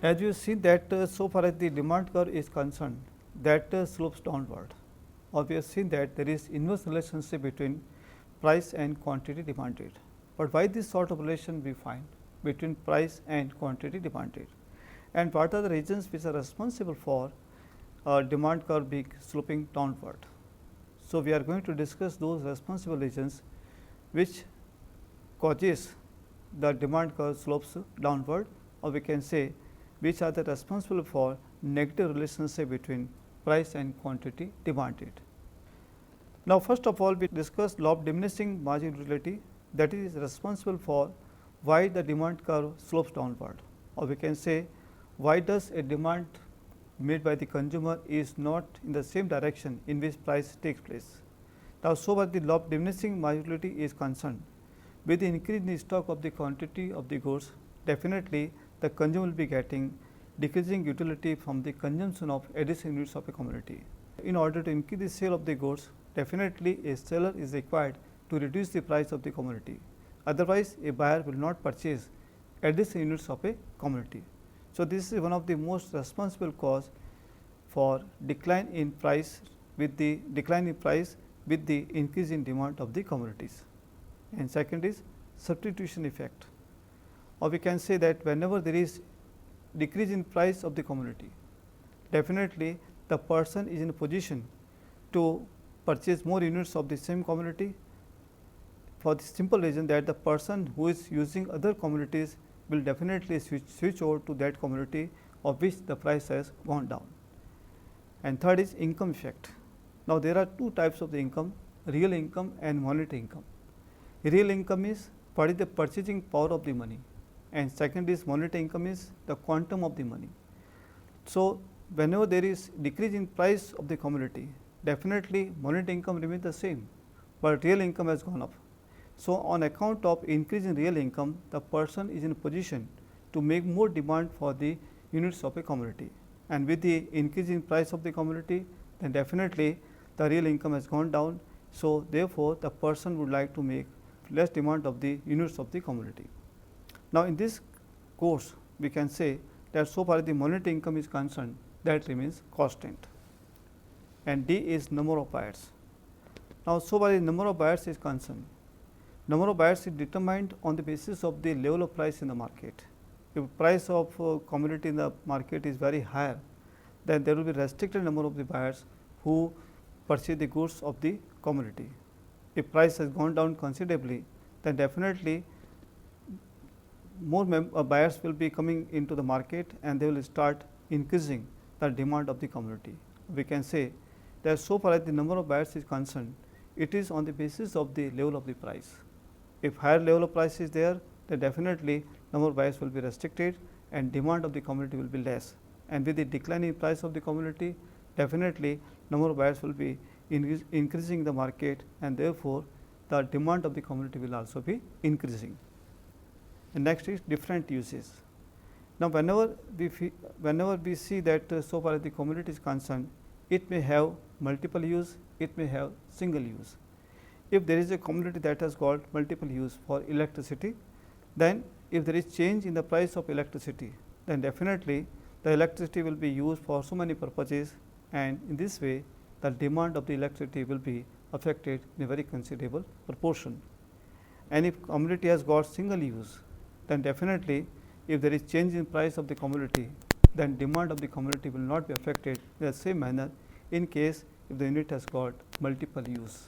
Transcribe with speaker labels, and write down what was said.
Speaker 1: As you see that so far as the demand curve is concerned, that slopes downward, or we have seen that there is inverse relationship between price and quantity demanded. But why this sort of relation we find between price and quantity demanded, and what are the reasons which are responsible for demand curve being sloping downward? So, we are going to discuss those responsible reasons which causes the demand curve slopes downward, or we can say which are the responsible for negative relationship between price and quantity demanded. Now, first of all we discuss law of diminishing marginal utility, that is responsible for why the demand curve slopes downward, or we can say why does a demand made by the consumer is not in the same direction in which price takes place. Now, so far the law of diminishing marginal utility is concerned, with the increase in the stock of the quantity of the goods, definitely the consumer will be getting decreasing utility from the consumption of additional units of a commodity. In order to increase the sale of the goods, definitely a seller is required to reduce the price of the commodity. Otherwise, a buyer will not purchase additional units of a commodity. So, this is one of the most responsible cause for decline in price with the increase in demand of the commodities. And second is substitution effect, or we can say that whenever there is decrease in price of the commodity, definitely the person is in a position to purchase more units of the same commodity, for the simple reason that the person who is using other commodities will definitely switch over to that commodity of which the price has gone down. And third is income effect. Now, there are two types of the income, real income and monetary income. Real income is what is the purchasing power of the money, and second is monetary income is the quantum of the money. So, whenever there is decrease in price of the commodity, definitely monetary income remains the same, but real income has gone up. So, on account of increase in real income, the person is in a position to make more demand for the units of a commodity, and with the increase in price of the commodity, then definitely the real income has gone down. So, therefore, the person would like to make less demand of the units of the commodity. Now, in this course we can say that so far the monetary income is concerned, that remains constant, and D is number of buyers. Now, so far the number of buyers is concerned, number of buyers is determined on the basis of the level of price in the market. If price of commodity in the market is very higher, then there will be restricted number of the buyers who purchase the goods of the commodity. If price has gone down considerably, then definitely more buyers will be coming into the market, and they will start increasing the demand of the commodity. We can say that so far as the number of buyers is concerned, it is on the basis of the level of the price. If higher level of price is there, then definitely number of buyers will be restricted and demand of the commodity will be less, and with the declining price of the commodity, definitely number of buyers will be increasing the market, and therefore, the demand of the commodity will also be increasing. And next is different uses. Now, whenever we see that so far as the commodity is concerned, it may have multiple use, it may have single use. If there is a commodity that has got multiple use for electricity, then if there is change in the price of electricity, then definitely the electricity will be used for so many purposes, and in this way the demand of the electricity will be affected in a very considerable proportion. And if commodity has got single use, then definitely if there is change in price of the commodity, then demand of the commodity will not be affected in the same manner in case if the unit has got multiple use.